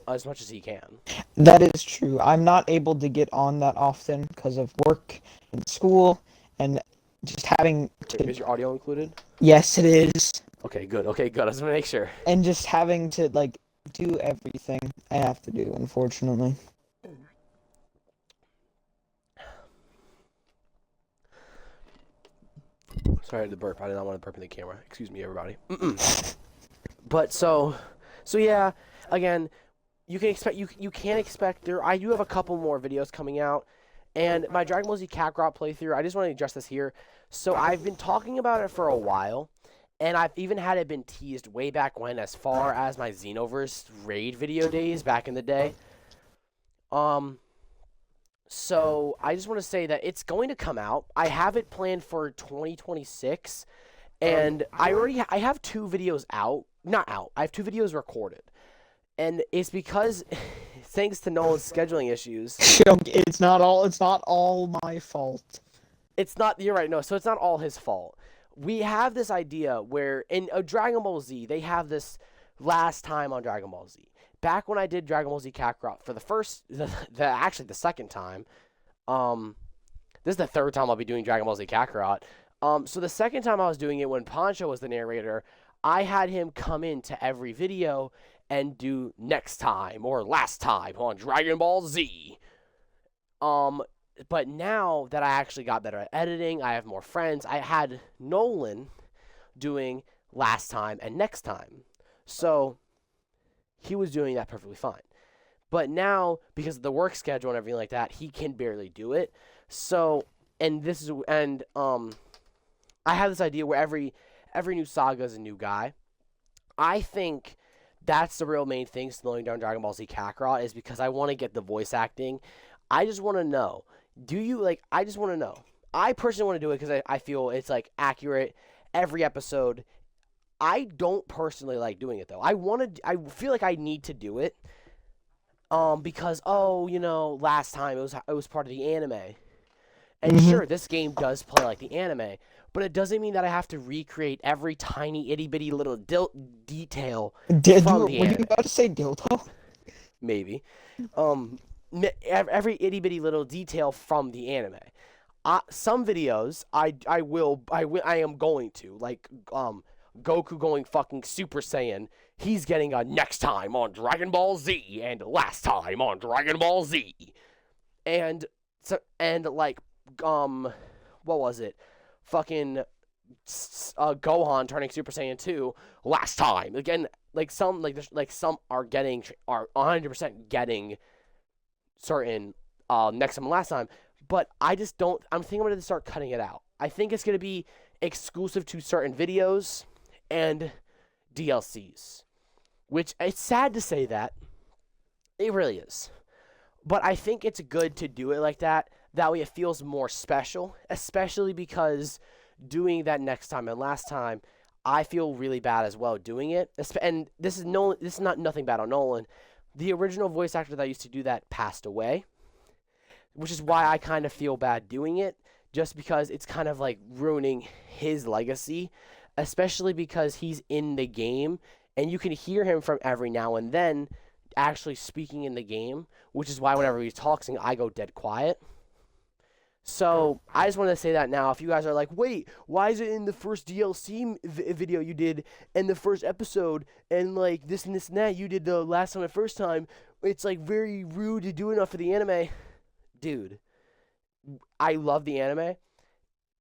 as much as he can. That is true. I'm not able to get on that often because of work and school and just having to... Is your audio included? Yes, it is. Okay, good. I just want to make sure. And just having to, like, do everything I have to do, unfortunately. Sorry, I had to burp. I did not want to burp in the camera. Excuse me, everybody. But so yeah. Again, you can expect I do have a couple more videos coming out, and my Dragon Ball Z Kakarot playthrough. I just want to address this here. So I've been talking about it for a while, and I've even had it been teased way back when, as far as my Xenoverse raid video days back in the day. So I just want to say that it's going to come out. I have it planned for 2026, and I have 2 videos out. Not out. I have 2 videos recorded, and it's because thanks to Nolan's scheduling issues. It's not all my fault. It's not. You're right. No. So it's not all his fault. We have this idea where in Dragon Ball Z they have this last time on Dragon Ball Z. Back when I did Dragon Ball Z Kakarot for actually the second time, this is the 3rd time I'll be doing Dragon Ball Z Kakarot. So the second time I was doing it when Poncho was the narrator, I had him come into every video and do next time or last time on Dragon Ball Z. But now that I actually got better at editing, I have more friends, I had Nolan doing last time and next time. So he was doing that perfectly fine. But now, because of the work schedule and everything like that, he can barely do it. So, I have this idea where every new saga is a new guy. I think that's the real main thing slowing down Dragon Ball Z Kakarot, is because I want to get the voice acting. I just want to know, I just want to know. I personally want to do it because I feel it's, like, accurate every episode. I don't personally like doing it, though. I feel like I need to do it. Because, last time it was part of the anime. And sure, this game does play like the anime, but it doesn't mean that I have to recreate every tiny itty bitty little detail from the anime. Were you about to say dildo? Maybe. Every itty bitty little detail from the anime. Some videos I am going to, like, Goku going fucking Super Saiyan. He's getting a next time on Dragon Ball Z and last time on Dragon Ball Z. And like, what was it? Fucking Gohan turning Super Saiyan 2 last time. Again, some are 100% getting certain next time and last time, but I just don't. I'm thinking I'm going to start cutting it out. I think it's going to be exclusive to certain videos and DLCs, which it's sad to say that. It really is. But I think it's good to do it like that. That way it feels more special, especially because doing that next time and last time, I feel really bad as well doing it. And this is not nothing bad on Nolan. The original voice actor that used to do that passed away, which is why I kind of feel bad doing it, just because it's kind of like ruining his legacy, especially because he's in the game and you can hear him from every now and then actually speaking in the game, which is why whenever he's talking, I go dead quiet. So I just want to say that now. If you guys are like, wait, why is it in the first DLC video you did and the first episode and like this and this and that you did the last time the first time? It's like very rude to do enough for the anime. Dude, I love the anime.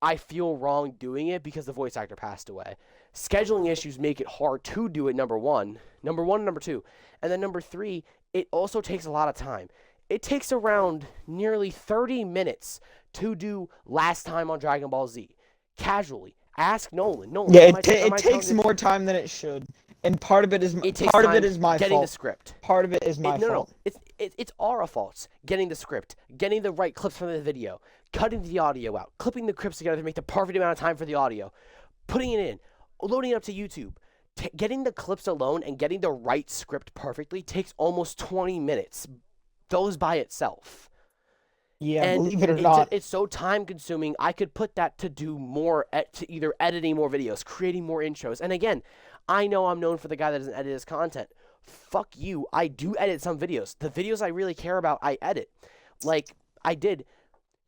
I feel wrong doing it because the voice actor passed away. Scheduling issues make it hard to do it, number one, and number two. And then number three, it also takes a lot of time. It takes around nearly 30 minutes to do last time on Dragon Ball Z. Casually. Ask Nolan. Yeah, it takes more time than it should. And part of it is my fault. Getting the script. Part of it is my fault. No. It's our faults. Getting the script. Getting the right clips from the video. Cutting the audio out. Clipping the clips together to make the perfect amount of time for the audio. Putting it in. Loading it up to YouTube. Getting the clips alone and getting the right script perfectly takes almost 20 minutes. Those by itself. Yeah, and believe it or not. It's so time consuming. I could put that to do more, to either editing more videos, creating more intros. And again, I know I'm known for the guy that doesn't edit his content. Fuck you. I do edit some videos. The videos I really care about, I edit. Like I did.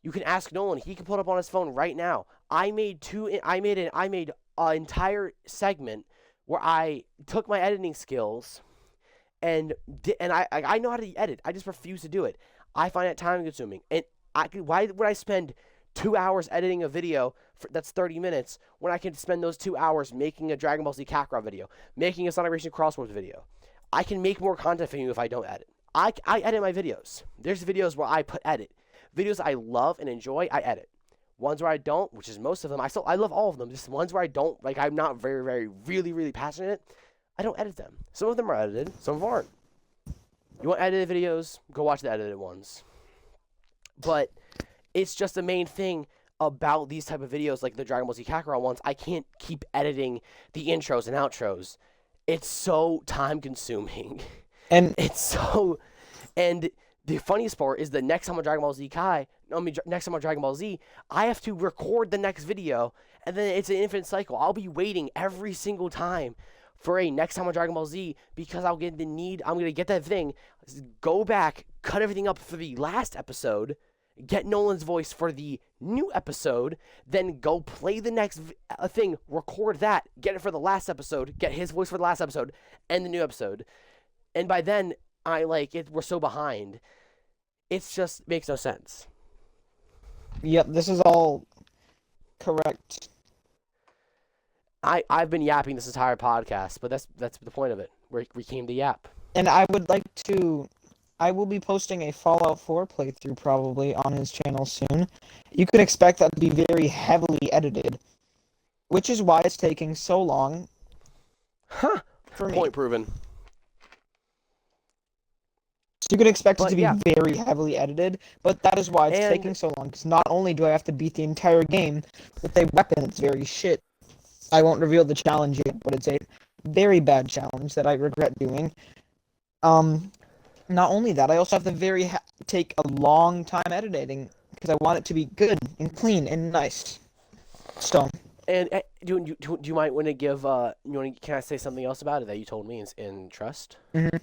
You can ask Nolan. He can put up on his phone right now. I made an entire segment where I took my editing skills and I know how to edit. I just refuse to do it. I find it time consuming. And why would I spend 2 hours editing a video that's 30 minutes when I can spend those 2 hours making a Dragon Ball Z Kakarot video, making a Sonic Racing Crosswords video? I can make more content for you if I don't edit. I edit my videos. There's videos where I put edit. Videos I love and enjoy, I edit. Ones where I don't, which is most of them, I love all of them. Just ones where I don't, like I'm not very, very, really, really passionate, I don't edit them. Some of them are edited, some of them aren't. You want edited videos? Go watch the edited ones. But it's just the main thing about these type of videos, like the Dragon Ball Z Kakarot ones. I can't keep editing the intros and outros. It's so time consuming. And the funniest part is the next time on Dragon Ball Z next time on Dragon Ball Z, I have to record the next video, and then it's an infinite cycle. I'll be waiting every single time for a next time on Dragon Ball Z because I'm going to get that thing, go back, cut everything up for the last episode, get Nolan's voice for the new episode, then go play the next thing, record that, get it for the last episode, get his voice for the last episode, and the new episode. And by then, we're so behind. It's just makes no sense. Yep, this is all correct. I've been yapping this entire podcast, but that's the point of it. We came to yap. And I will be posting a Fallout 4 playthrough probably on his channel soon. You can expect that to be very heavily edited, which is why it's taking so long. Huh. For me. Point proven. So you can expect it to be very heavily edited, but that is why it's taking so long. Because not only do I have to beat the entire game with a weapon that's very shit. I won't reveal the challenge yet, but it's a very bad challenge that I regret doing. Not only that, I also have to take a long time editing because I want it to be good and clean and nice. So. And do you might want to give can I say something else about it that you told me in Trust? Mm-hmm.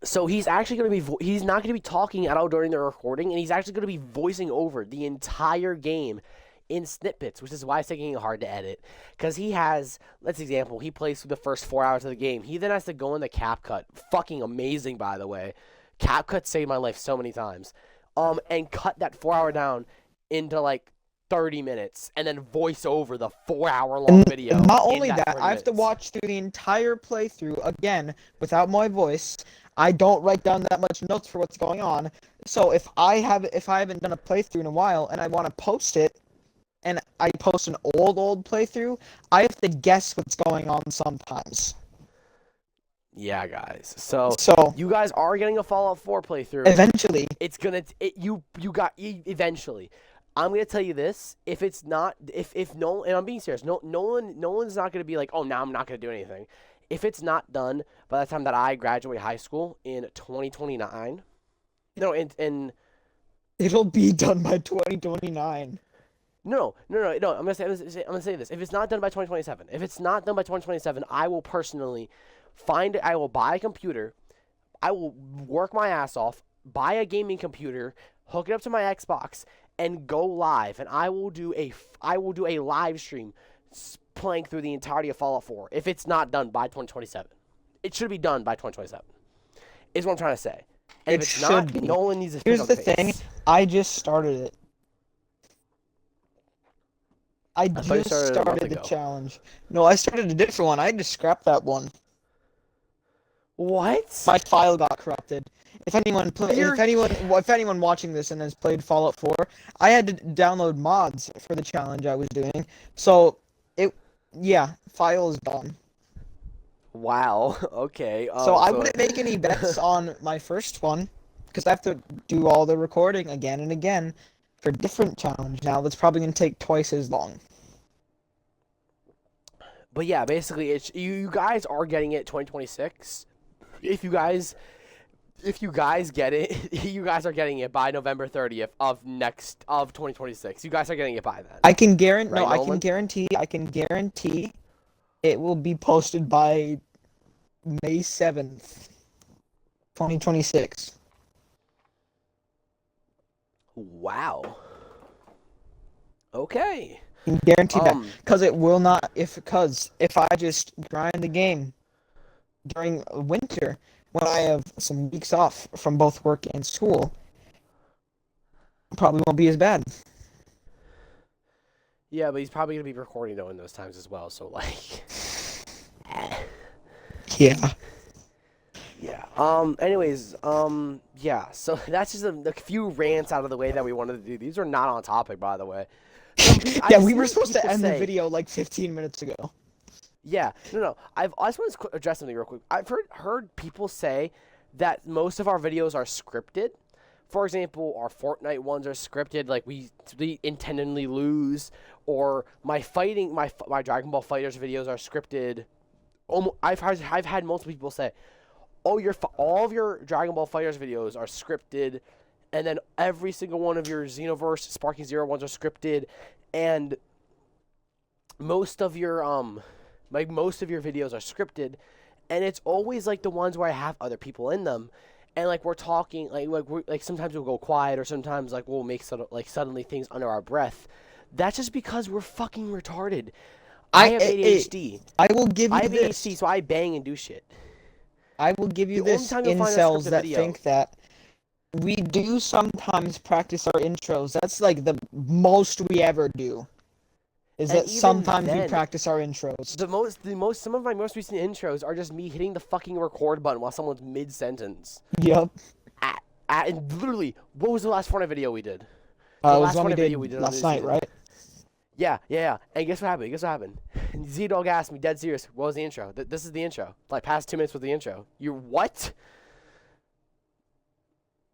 So he's actually going to be he's not going to be talking at all during the recording, and he's actually going to be voicing over the entire game in snippets, which is why it's taking it hard to edit. Because he has, let's example, he plays through the first 4 hours of the game. He then has to go in the CapCut. Fucking amazing, by the way. CapCut saved my life so many times. And cut that 4 hour down into 30 minutes, and then voice over the 4 hour long video. Not only that, I have to watch through the entire playthrough again without my voice. I don't write down that much notes for what's going on. So if I haven't done a playthrough in a while and I want to post it, and I post an old playthrough, I have to guess what's going on sometimes. Yeah, guys. So So you guys are getting a Fallout 4 playthrough. eventually, It's gonna eventually. I'm gonna tell you this: if it's not, if no, and I'm being serious, Nolan's not gonna be like, oh, now I'm not gonna do anything. If it's not done by the time that I graduate high school in 2029, no, in it'll be done by 2029. no, I'm gonna say this: if it's not done by 2027, if it's not done by 2027, I will personally I will buy a computer, I will work my ass off, buy a gaming computer, hook it up to my Xbox, and go live. And I will do a live stream playing through the entirety of Fallout 4. If it's not done by 2027, it should be done by 2027. Is what I'm trying to say. And if it's not, Nolan needs to. Here's the thing: I just started it. I just started the challenge. No, I started a different one. I just scrapped that one. What? My file got corrupted. If anyone watching this and has played Fallout 4, I had to download mods for the challenge I was doing. So file is gone. Wow. Okay. So I wouldn't make any bets on my first one because I have to do all the recording again and again for a different challenge now that's probably going to take twice as long. But yeah, basically, you guys are getting it 2026. If you guys get it, you guys are getting it by November 30th of 2026. You guys are getting it by then. I can guarantee. Right, no, I can guarantee it will be posted by May 7th, 2026. Wow. Okay. I can guarantee that because it will not. Because if I just grind the game during winter when I have some weeks off from both work and school, it probably won't be as bad. Yeah, but he's probably gonna be recording though in those times as well. So like. Yeah. Yeah. Anyways. Yeah. So that's just a few rants out of the way that we wanted to do. These are not on topic, by the way. Yeah, we were supposed to end the video like 15 minutes ago. Yeah. No. I just want to address something real quick. I've heard people say that most of our videos are scripted. For example, our Fortnite ones are scripted, like we intentionally lose, or my Dragon Ball Fighters videos are scripted. I've had multiple people say, "Oh, all of your Dragon Ball Fighters videos are scripted," and then every single one of your Xenoverse Sparking Zero ones are scripted, and most of your videos are scripted, and it's always like the ones where I have other people in them. And like we're talking, like sometimes we'll go quiet, or sometimes like we'll make suddenly things under our breath. That's just because we're fucking retarded. I have ADHD. I will give you I have this. ADHD, so I bang and do shit. I will give you this. Incels that think that we do sometimes practice our intros. That's like the most we ever do. Is that sometimes we practice our intros. Some of my most recent intros are just me hitting the fucking record button while someone's mid-sentence. Yep. And literally, what was the last Fortnite video we did? It was one we did last night, right? Yeah. And guess what happened? And Z-Dog asked me, dead serious, what was the intro? This is the intro. Like, past 2 minutes with the intro. You what?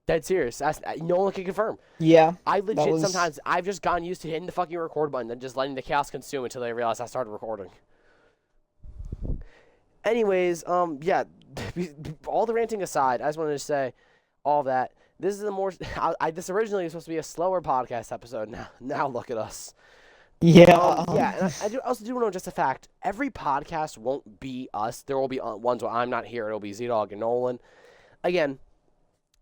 Dead serious. No one can confirm. Yeah. I legit sometimes I've just gotten used to hitting the fucking record button and just letting the chaos consume until they realize I started recording. Anyways, yeah. All the ranting aside, I just wanted to say all that. This is this originally was supposed to be a slower podcast episode. Now look at us. Yeah. Yeah, and I also do know just a fact. Every podcast won't be us. There will be ones where I'm not here. It'll be Z-Dog and Nolan. Again,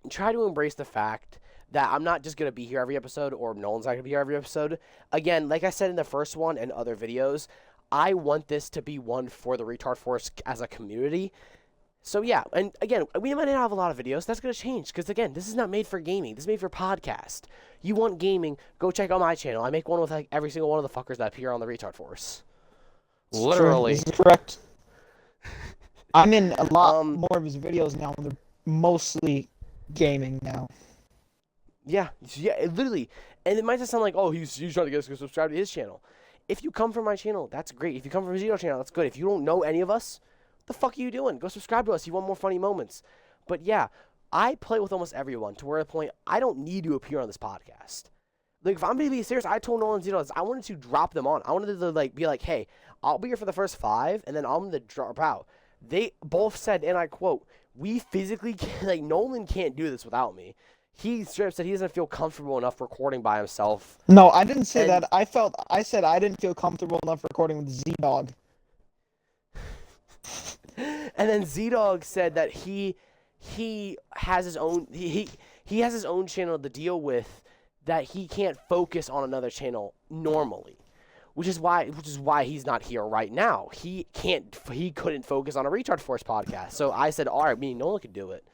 try to embrace the fact that I'm not just going to be here every episode, or Nolan's not going to be here every episode. Again, like I said in the first one and other videos, I want this to be one for the Retard Force as a community. So yeah, and again, we might not have a lot of videos. That's going to change, because again, this is not made for gaming. This is made for podcast. You want gaming, go check out my channel. I make one with like every single one of the fuckers that appear on the Retard Force. Literally. This is correct. I'm in a lot more of his videos now. They're mostly gaming now. Yeah, literally. And it might just sound like, oh, he's trying to get us to subscribe to his channel. If you come from my channel, that's great. If you come from Zito's channel, that's good. If you don't know any of us, the fuck are you doing? Go subscribe to us. You want more funny moments. But yeah, I play with almost everyone to where the point I don't need to appear on this podcast. Like, if I'm going to be serious, I told Nolan Zito, I wanted to drop them on. I wanted to, like, be like, hey, I'll be here for the first 5, and then I'm going to drop out. They both said, and I quote, we physically can't, like, Nolan can't do this without me. He straight up said he doesn't feel comfortable enough recording by himself. No, I didn't say that. I said I didn't feel comfortable enough recording with Z-Dog. And then Z-Dog said that he has his own he has his own channel to deal with, that he can't focus on another channel normally, which is why he's not here right now. He couldn't focus on a Retard Force podcast. So I said, all right, me and Nolan could do it.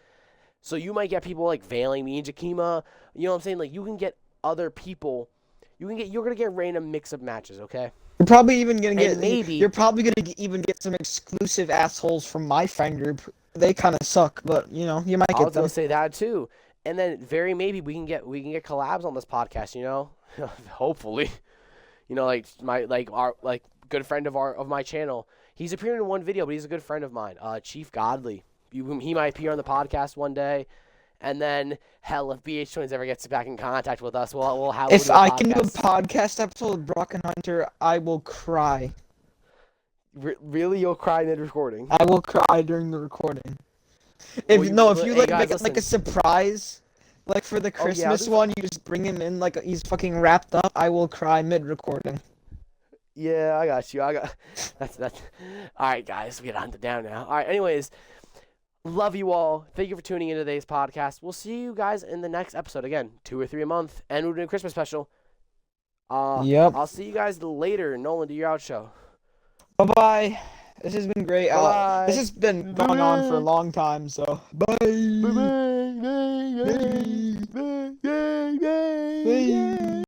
So you might get people like Veiling, me and Jakima. You know what I'm saying? Like, you can get other people. You're gonna get random mix of matches, okay? You're probably even gonna get maybe you're probably gonna even get some exclusive assholes from my friend group. They kind of suck, but you know, you might get them. I was gonna say that too. And then very maybe we can get collabs on this podcast, you know? Hopefully. You know, like our good friend of my channel. He's appearing in one video, but he's a good friend of mine. Chief Godly. He might appear on the podcast one day. And then, hell, if BH Twins ever gets back in contact with us, we'll have. If I can do a podcast episode with Brock and Hunter, I will cry. Really, you'll cry mid-recording? I will cry during the recording. If you make like a surprise, like for the Christmas one, you just bring him in like he's fucking wrapped up. I will cry mid-recording. Yeah, I got you. That's. All right, guys, we gotta hunt it down now. All right, anyways. Love you all. Thank you for tuning in to today's podcast. We'll see you guys in the next episode. Again, 2 or 3 a month. And we're doing a Christmas special. Yep. I'll see you guys later. Nolan, do your outro. Bye-bye. This has been great. Bye. This has been going on for a long time, so bye. Bye. Bye. Bye. Bye. Bye.